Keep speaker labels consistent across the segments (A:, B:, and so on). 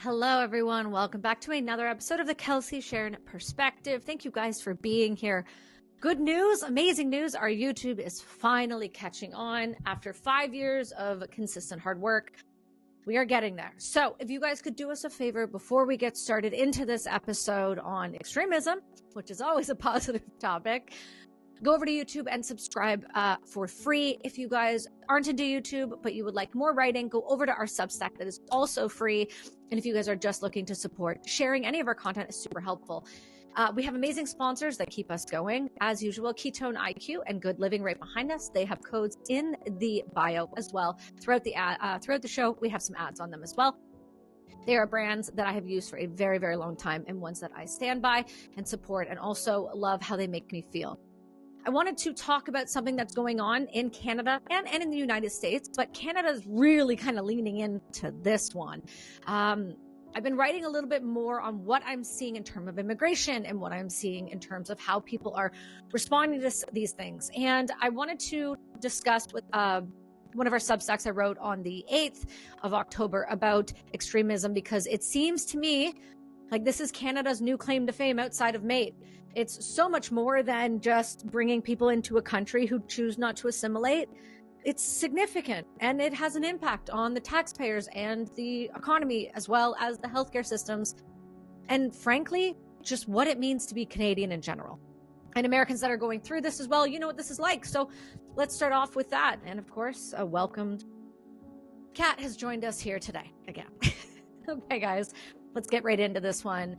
A: Hello, everyone. Welcome back to another episode of the Kelsi, Sheren Perspective. Thank you guys for being here. Good news, amazing news. Our YouTube is finally catching on after 5 years of consistent hard work. We are getting there. So if you guys could do us a favor before we get started into this episode on extremism, which is always a positive topic, go over to YouTube and subscribe for free. If you guys aren't into YouTube, but you would like more writing, go over to our Substack that is also free. And if you guys are just looking to support, sharing any of our content is super helpful. We have amazing sponsors that keep us going. As usual, Ketone IQ and Good Living right behind us. They have codes in the bio as well. Throughout the show, we have some ads on them as well. They are brands that I have used for a very, very long time and ones that I stand by and support and also love how they make me feel. I wanted to talk about something that's going on in Canada and in the United States, but Canada is really kind of leaning into this one. I've been writing a little bit more on what I'm seeing in terms of immigration and what I'm seeing in terms of how people are responding to these things. And I wanted to discuss with one of our Substacks I wrote on the 8th of October about extremism, because it seems to me like this is Canada's new claim to fame outside of MATE. It's so much more than just bringing people into a country who choose not to assimilate. It's significant, and it has an impact on the taxpayers and the economy, as well as the healthcare systems, and frankly, just what it means to be Canadian in general. And Americans that are going through this as well, you know what this is like. So let's start off with that. And of course, a welcomed Kat has joined us here today again. Okay, guys, let's get right into this one.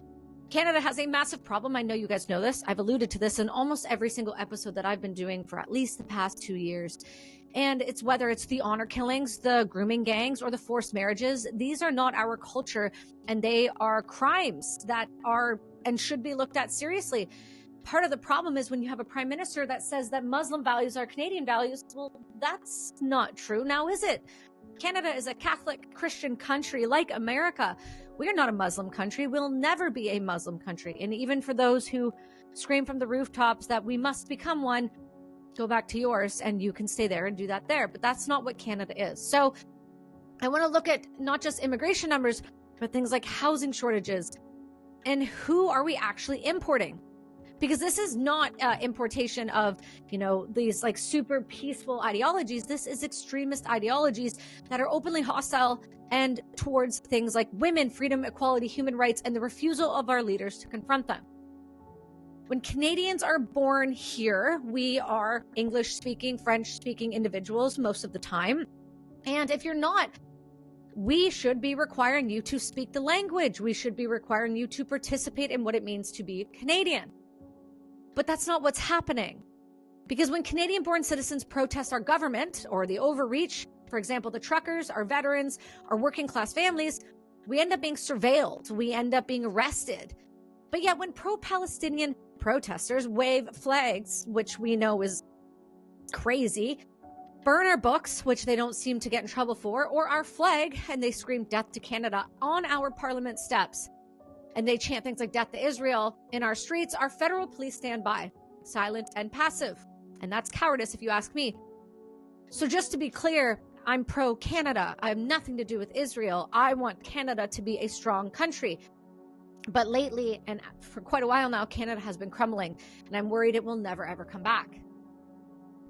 A: Canada has a massive problem. I know you guys know this. I've alluded to this in almost every single episode that I've been doing for at least the past 2 years. And it's whether it's the honor killings, the grooming gangs, or the forced marriages. These are not our culture, and they are crimes that are and should be looked at seriously. Part of the problem is when you have a prime minister that says that Muslim values are Canadian values. Well, that's not true now, is it? Canada is a Catholic Christian country like America. We are not a Muslim country. We'll never be a Muslim country. And even for those who scream from the rooftops that we must become one, go back to yours and you can stay there and do that there. But that's not what Canada is. So I want to look at not just immigration numbers, but things like housing shortages and who are we actually importing? Because this is not importation of, these like super peaceful ideologies. This is extremist ideologies that are openly hostile and towards things like women, freedom, equality, human rights, and the refusal of our leaders to confront them. When Canadians are born here, we are English-speaking, French-speaking individuals most of the time. And if you're not, we should be requiring you to speak the language. We should be requiring you to participate in what it means to be Canadian. But that's not what's happening. Because when Canadian-born citizens protest our government or the overreach, for example, the truckers, our veterans, our working-class families, we end up being surveilled. We end up being arrested. But yet when pro-Palestinian protesters wave flags, which we know is crazy, burn our books, which they don't seem to get in trouble for, or our flag, and they scream death to Canada on our parliament steps, and they chant things like death to Israel in our streets, our federal police stand by, silent and passive. And that's cowardice if you ask me. So just to be clear, I'm pro-Canada. I have nothing to do with Israel. I want Canada to be a strong country. But lately, and for quite a while now, Canada has been crumbling, and I'm worried it will never, ever come back.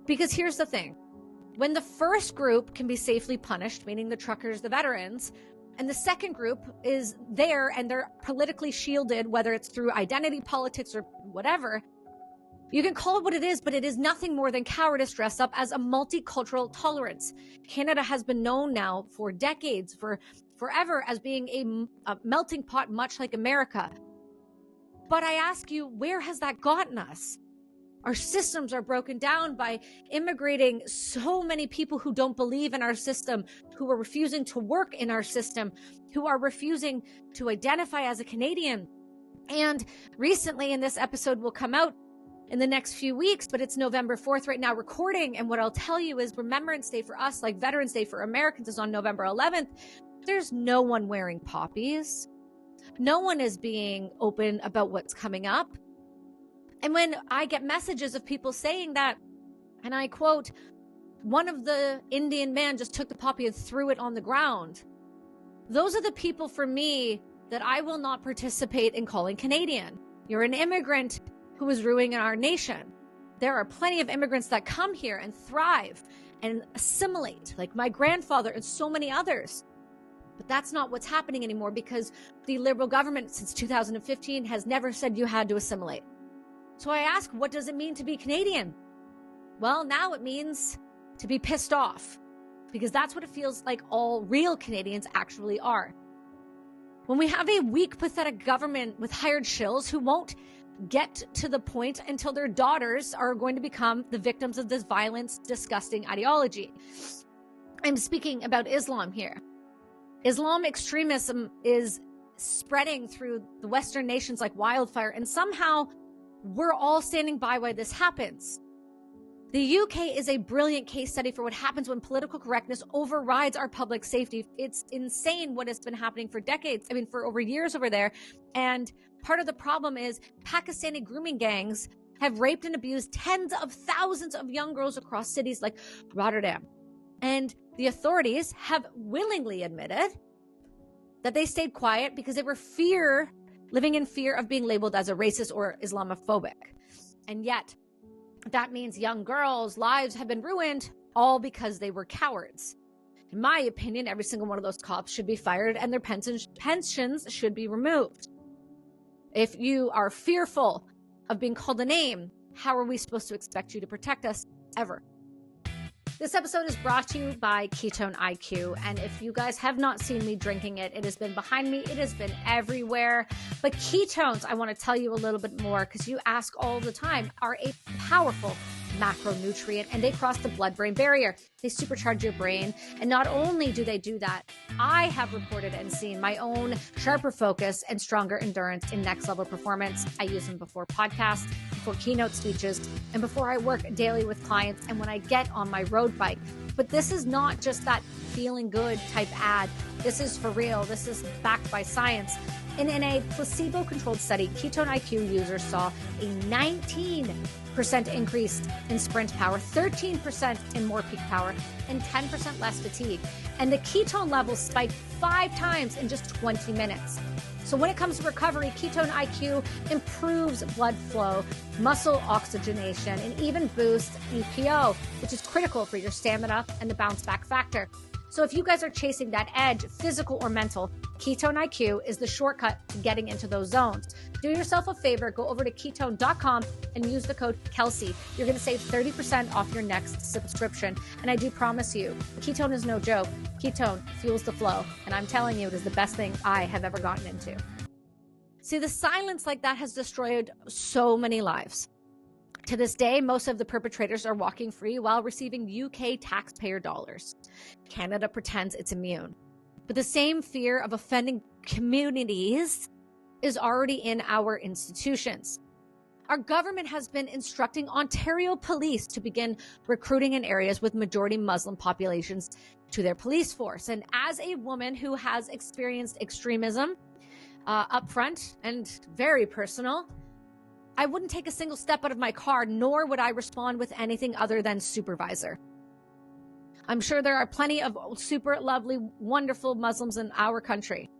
A: Because here's the thing. When the first group can be safely punished, meaning the truckers, the veterans, and the second group is there and they're politically shielded, whether it's through identity politics or whatever, you can call it what it is, but it is nothing more than cowardice dressed up as a multicultural tolerance. Canada has been known now for decades, for forever, as being a melting pot, much like America. But I ask you, where has that gotten us? Our systems are broken down by immigrating so many people who don't believe in our system, who are refusing to work in our system, who are refusing to identify as a Canadian. And recently, and this episode will come out in the next few weeks, but it's November 4th right now recording. And what I'll tell you is Remembrance Day for us, like Veterans Day for Americans, is on November 11th. There's no one wearing poppies. No one is being open about what's coming up. And when I get messages of people saying that, and I quote, one of the Indian men just took the poppy and threw it on the ground. Those are the people for me that I will not participate in calling Canadian. You're an immigrant who is ruining our nation. There are plenty of immigrants that come here and thrive and assimilate, like my grandfather and so many others. But that's not what's happening anymore because the Liberal government since 2015 has never said you had to assimilate. So I ask, what does it mean to be Canadian? Well, now it means to be pissed off, because that's what it feels like all real Canadians actually are. When we have a weak, pathetic government with hired shills who won't get to the point until their daughters are going to become the victims of this violence, disgusting ideology. I'm speaking about Islam here. Islam extremism is spreading through the Western nations like wildfire, and somehow we're all standing by while this happens. The UK is a brilliant case study for what happens when political correctness overrides our public safety. It's insane what has been happening for decades. For over years over there. And part of the problem is Pakistani grooming gangs have raped and abused tens of thousands of young girls across cities like Rotterdam. And the authorities have willingly admitted that they stayed quiet because they were living in fear of being labeled as a racist or Islamophobic. And yet, that means young girls' lives have been ruined all because they were cowards. In my opinion, every single one of those cops should be fired and their pensions should be removed. If you are fearful of being called a name, how are we supposed to expect you to protect us ever? This episode is brought to you by Ketone IQ. And if you guys have not seen me drinking it, it has been behind me. It has been everywhere. But ketones, I want to tell you a little bit more because you ask all the time, are a powerful macronutrient and they cross the blood-brain barrier. They supercharge your brain. And not only do they do that, I have reported and seen my own sharper focus and stronger endurance in next level performance. I use them before podcasts, before keynote speeches, and before I work daily with clients and when I get on my road bike. But this is not just that feeling good type ad. This is for real. This is backed by science. And in a placebo-controlled study, Ketone IQ users saw a 19% increase in sprint power, 13% in more peak power, and 10% less fatigue. And the ketone levels spiked 5 times in just 20 minutes. So when it comes to recovery, Ketone IQ improves blood flow, muscle oxygenation, and even boosts EPO, which is critical for your stamina and the bounce back factor. So if you guys are chasing that edge, physical or mental, Ketone IQ is the shortcut to getting into those zones. Do yourself a favor, go over to ketone.com and use the code Kelsi. You're going to save 30% off your next subscription. And I do promise you, ketone is no joke. Ketone fuels the flow. And I'm telling you, it is the best thing I have ever gotten into. See, the silence like that has destroyed so many lives. To this day, most of the perpetrators are walking free while receiving UK taxpayer dollars. Canada pretends it's immune. But the same fear of offending communities is already in our institutions. Our government has been instructing Ontario police to begin recruiting in areas with majority Muslim populations to their police force. And as a woman who has experienced extremism upfront and very personal, I wouldn't take a single step out of my car, nor would I respond with anything other than supervisor. I'm sure there are plenty of super lovely, wonderful Muslims in our country.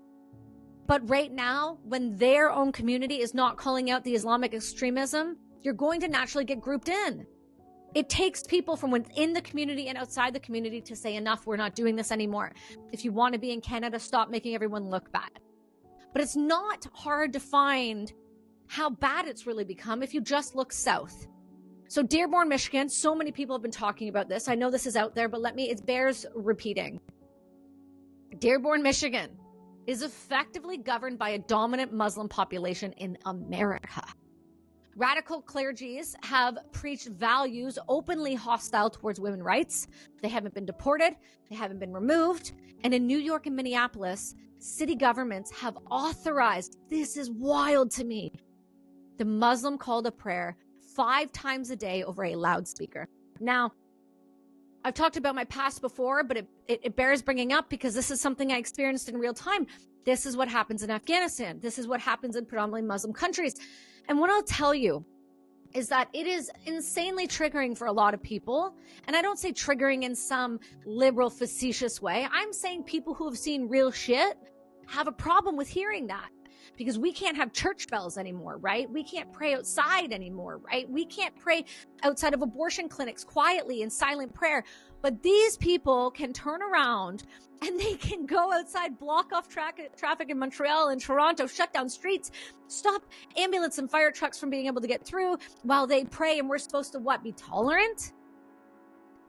A: But right now, when their own community is not calling out the Islamic extremism, you're going to naturally get grouped in. It takes people from within the community and outside the community to say, enough, we're not doing this anymore. If you want to be in Canada, stop making everyone look bad. But it's not hard to find how bad it's really become if you just look south. So Dearborn, Michigan, so many people have been talking about this. I know this is out there, but it bears repeating. Dearborn, Michigan is effectively governed by a dominant Muslim population in America. Radical clergies have preached values openly hostile towards women's rights. They haven't been deported. They haven't been removed. And in New York and Minneapolis, city governments have authorized, this is wild to me, the Muslim call to prayer 5 times a day over a loudspeaker. Now, I've talked about my past before, but it bears bringing up because this is something I experienced in real time. This is what happens in Afghanistan. This is what happens in predominantly Muslim countries. And what I'll tell you, is that it is insanely triggering for a lot of people. And I don't say triggering in some liberal, facetious way. I'm saying people who have seen real shit have a problem with hearing that. Because we can't have church bells anymore, right? We can't pray outside anymore, right? We can't pray outside of abortion clinics quietly in silent prayer. But these people can turn around and they can go outside, block off traffic in Montreal and Toronto, shut down streets, stop ambulance and fire trucks from being able to get through while they pray. And we're supposed to what? Be tolerant?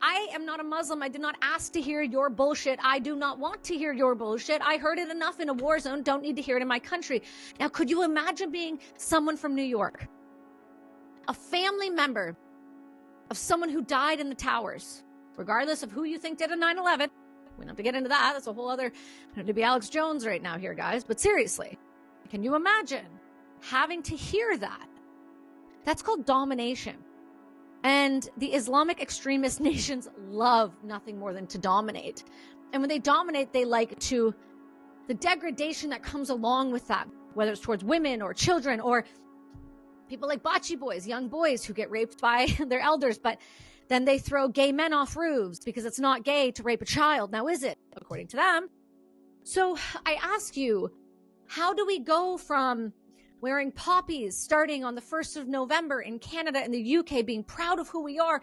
A: I am not a Muslim. I did not ask to hear your bullshit. I do not want to hear your bullshit. I heard it enough in a war zone. Don't need to hear it in my country. Now, could you imagine being someone from New York, a family member of someone who died in the towers, regardless of who you think did a 9/11? We don't have to get into that. That's a whole other, to be Alex Jones right now here, guys. But seriously, can you imagine having to hear that? That's called domination. And the Islamic extremist nations love nothing more than to dominate. And when they dominate, they like to, the degradation that comes along with that, whether it's towards women or children or people like bocce boys, young boys who get raped by their elders, but then they throw gay men off roofs because it's not gay to rape a child. Now, is it? According to them. So I ask you, how do we go from wearing poppies starting on the 1st of November in Canada and the UK, being proud of who we are,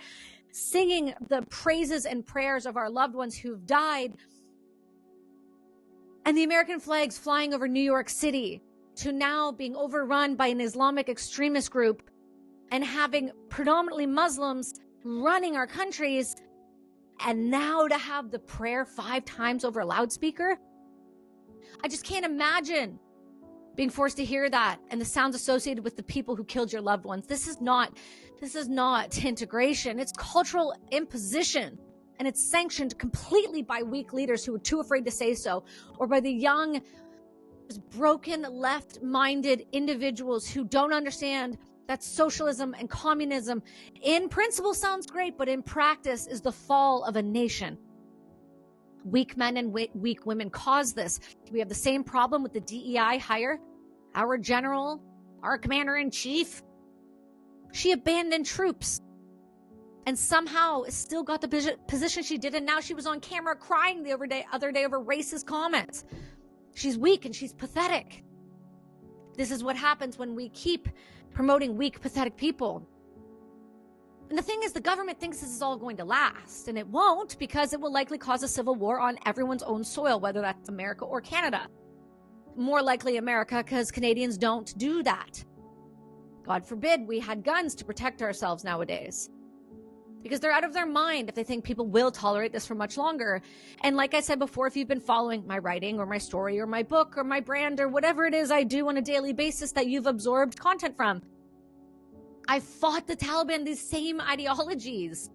A: singing the praises and prayers of our loved ones who've died, and the American flags flying over New York City, to now being overrun by an Islamic extremist group and having predominantly Muslims running our countries, and now to have the prayer 5 times over a loudspeaker? I just can't imagine being forced to hear that and the sounds associated with the people who killed your loved ones. This is not integration. It's cultural imposition. And it's sanctioned completely by weak leaders who are too afraid to say so, or by the young, broken, left-minded individuals who don't understand that socialism and communism in principle sounds great, but in practice is the fall of a nation. Weak men and weak women cause this. We have the same problem with the DEI hire. Our general, our commander-in-chief, she abandoned troops and somehow still got the position she did. And now she was on camera crying the other day over racist comments. She's weak and she's pathetic. This is what happens when we keep promoting weak, pathetic people. And the thing is, the government thinks this is all going to last, and it won't, because it will likely cause a civil war on everyone's own soil, whether that's America or Canada. More likely America, because Canadians don't do that. God forbid we had guns to protect ourselves nowadays, because they're out of their mind if they think people will tolerate this for much longer. And like I said before, if you've been following my writing or my story or my book or my brand or whatever it is I do on a daily basis that you've absorbed content from, I fought the Taliban, these same ideologies.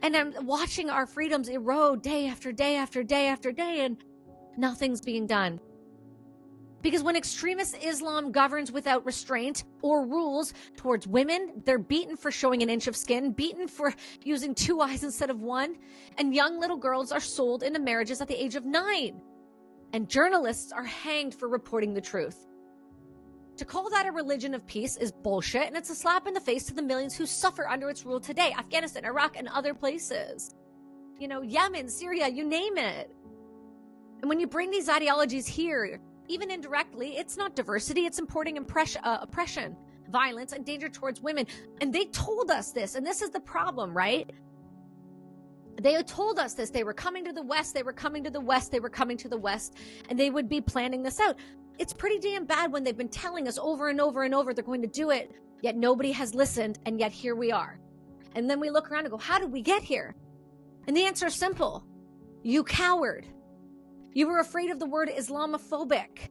A: And I'm watching our freedoms erode day after day after day after day, and nothing's being done. Because when extremist Islam governs without restraint or rules towards women, they're beaten for showing an inch of skin, beaten for using 2 eyes instead of 1, and young little girls are sold into marriages at the age of 9. And journalists are hanged for reporting the truth. To call that a religion of peace is bullshit, and it's a slap in the face to the millions who suffer under its rule today. Afghanistan, Iraq, and other places. Yemen, Syria, you name it. And when you bring these ideologies here, even indirectly, it's not diversity, it's importing oppression, violence, and danger towards women. And they told us this, and this is the problem, right? They had told us this. They were coming to the West, they were coming to the West, they were coming to the West, and they would be planning this out. It's pretty damn bad when they've been telling us over and over and over they're going to do it, yet nobody has listened, and yet here we are. And then we look around and go, how did we get here? And the answer is simple. You coward. You were afraid of the word Islamophobic.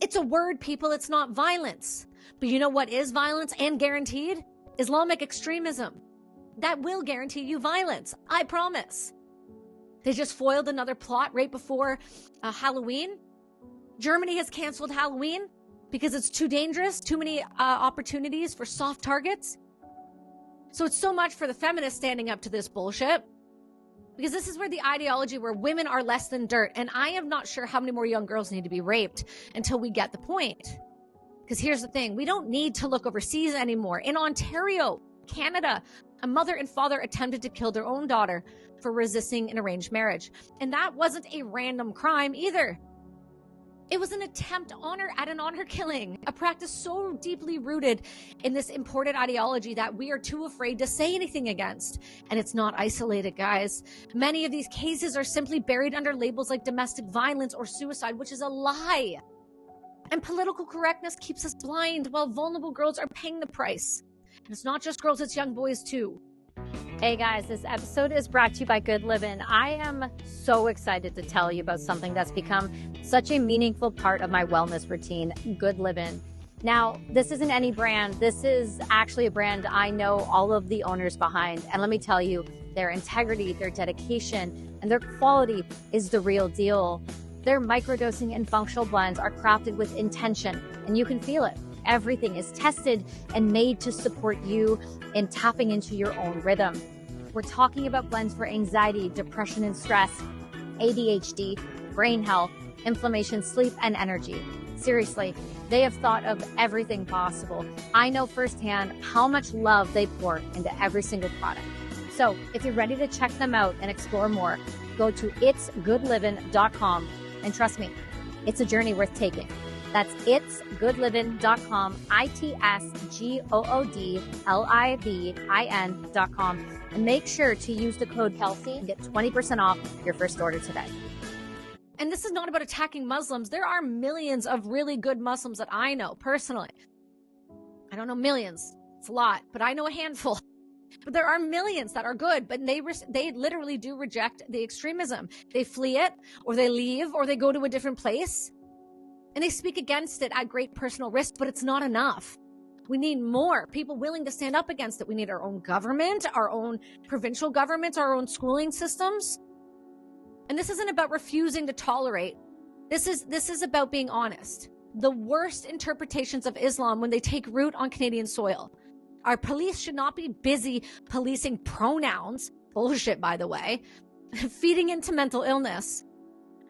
A: It's a word, people. It's not violence. But you know what is violence and guaranteed? Islamic extremism. That will guarantee you violence. I promise. They just foiled another plot right before Halloween. Germany has canceled Halloween because it's too dangerous, too many opportunities for soft targets. So it's so much for the feminists standing up to this bullshit, because this is where the ideology where women are less than dirt. And I am not sure how many more young girls need to be raped until we get the point. Because here's the thing, we don't need to look overseas anymore. In Ontario, Canada, a mother and father attempted to kill their own daughter for resisting an arranged marriage. And that wasn't a random crime either. It was an attempt at an honor killing, a practice so deeply rooted in this imported ideology that we are too afraid to say anything against. And it's not isolated, guys. Many of these cases are simply buried under labels like domestic violence or suicide, which is a lie. And political correctness keeps us blind while vulnerable girls are paying the price. And it's not just girls, it's young boys too. Hey guys, this episode is brought to you by Good Living. I am so excited to tell you about something that's become such a meaningful part of my wellness routine, Good Living. Now, this isn't any brand. This is actually a brand I know all of the owners behind. And let me tell you, their integrity, their dedication, and their quality is the real deal. Their microdosing and functional blends are crafted with intention, and you can feel it. Everything is tested and made to support you in tapping into your own rhythm. We're talking about blends for anxiety, depression and stress, ADHD, brain health, inflammation, sleep, and energy. Seriously, they have thought of everything possible. I know firsthand how much love they pour into every single product. So if you're ready to check them out and explore more, go to itsgoodliving.com. And trust me, it's a journey worth taking. That's itsgoodliving.com, itsgoodlivin.com. And make sure to use the code Kelsi and get 20% off your first order today. And this is not about attacking Muslims. There are millions of really good Muslims that I know personally. I don't know millions. It's a lot, but I know a handful. But there are millions that are good, but they literally do reject the extremism. They flee it, or they leave, or they go to a different place. And they speak against it at great personal risk, but it's not enough. We need more people willing to stand up against it. We need our own government, our own provincial governments, our own schooling systems. And this isn't about refusing to tolerate. This is about being honest. The worst interpretations of Islam when they take root on Canadian soil. Our police should not be busy policing pronouns, bullshit by the way, feeding into mental illness,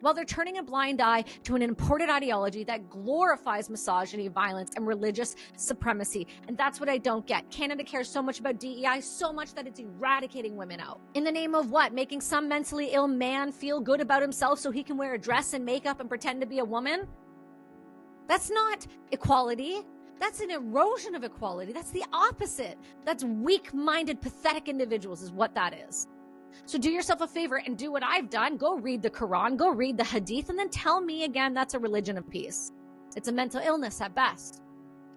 A: while they're turning a blind eye to an imported ideology that glorifies misogyny, violence, and religious supremacy. And that's what I don't get. Canada cares so much about DEI, so much that it's eradicating women out. In the name of what? Making some mentally ill man feel good about himself so he can wear a dress and makeup and pretend to be a woman? That's not equality. That's an erosion of equality. That's the opposite. That's weak-minded, pathetic individuals is what that is. So do yourself a favor and do what I've done. Go read the Quran, go read the Hadith, and then tell me again that's a religion of peace. It's a mental illness at best.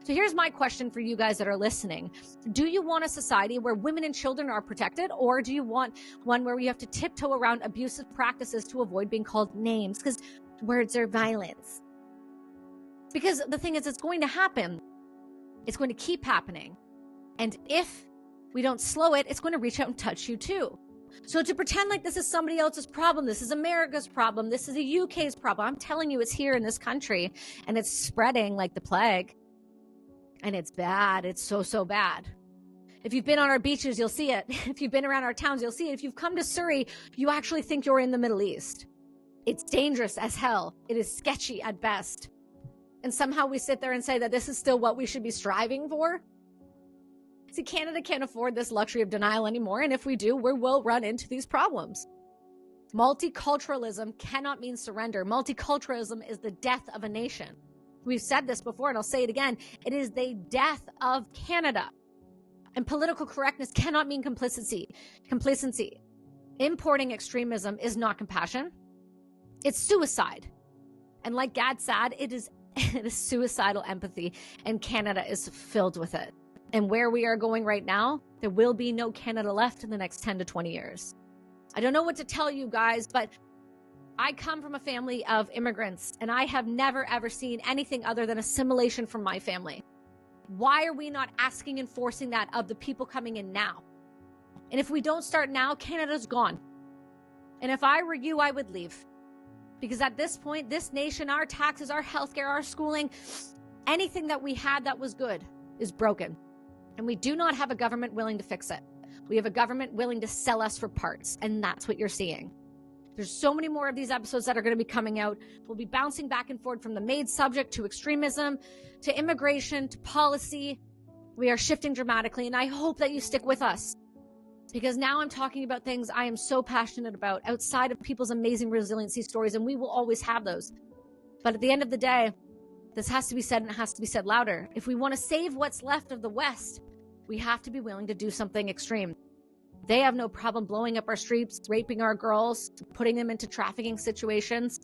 A: So here's my question for you guys that are listening. Do you want a society where women and children are protected, or do you want one where you have to tiptoe around abusive practices to avoid being called names? Because words are violence. Because the thing is, it's going to happen. It's going to keep happening. And if we don't slow it, it's going to reach out and touch you too. So to pretend like this is somebody else's problem, this is America's problem, this is the UK's problem, I'm telling you it's here in this country and it's spreading like the plague. And it's bad. It's so, so bad. If you've been on our beaches, you'll see it. If you've been around our towns, you'll see it. If you've come to Surrey, you actually think you're in the Middle East. It's dangerous as hell. It is sketchy at best. And somehow we sit there and say that this is still what we should be striving for. See, Canada can't afford this luxury of denial anymore. And if we do, we will run into these problems. Multiculturalism cannot mean surrender. Multiculturalism is the death of a nation. We've said this before, and I'll say it again. It is the death of Canada. And political correctness cannot mean complacency. Importing extremism is not compassion. It's suicide. And like Gad said, it is suicidal empathy, and Canada is filled with it. And where we are going right now, there will be no Canada left in the next 10 to 20 years. I don't know what to tell you guys, but I come from a family of immigrants, and I have never, ever seen anything other than assimilation from my family. Why are we not asking and forcing that of the people coming in now? And if we don't start now, Canada's gone. And if I were you, I would leave. Because at this point, this nation, our taxes, our healthcare, our schooling, anything that we had that was good is broken. And we do not have a government willing to fix it. We have a government willing to sell us for parts, and that's what you're seeing. There's so many more of these episodes that are going to be coming out. We'll be bouncing back and forth from the main subject to extremism, to immigration, to policy. We are shifting dramatically, and I hope that you stick with us, because now I'm talking about things I am so passionate about outside of people's amazing resiliency stories, and we will always have those. But at the end of the day, this has to be said, and it has to be said louder. If we want to save what's left of the West, we have to be willing to do something extreme. They have no problem blowing up our streets, raping our girls, putting them into trafficking situations.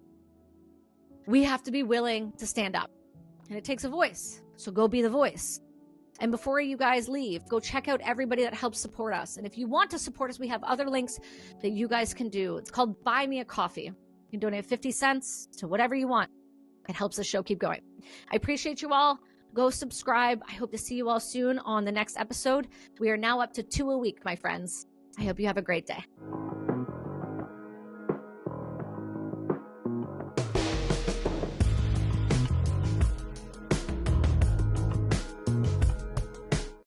A: We have to be willing to stand up. And it takes a voice. So go be the voice. And before you guys leave, go check out everybody that helps support us. And if you want to support us, we have other links that you guys can do. It's called Buy Me a Coffee. You can donate 50 cents to whatever you want. It helps the show keep going. I appreciate you all. Go subscribe. I hope to see you all soon on the next episode. We are now up to 2 a week, my friends. I hope you have a great day.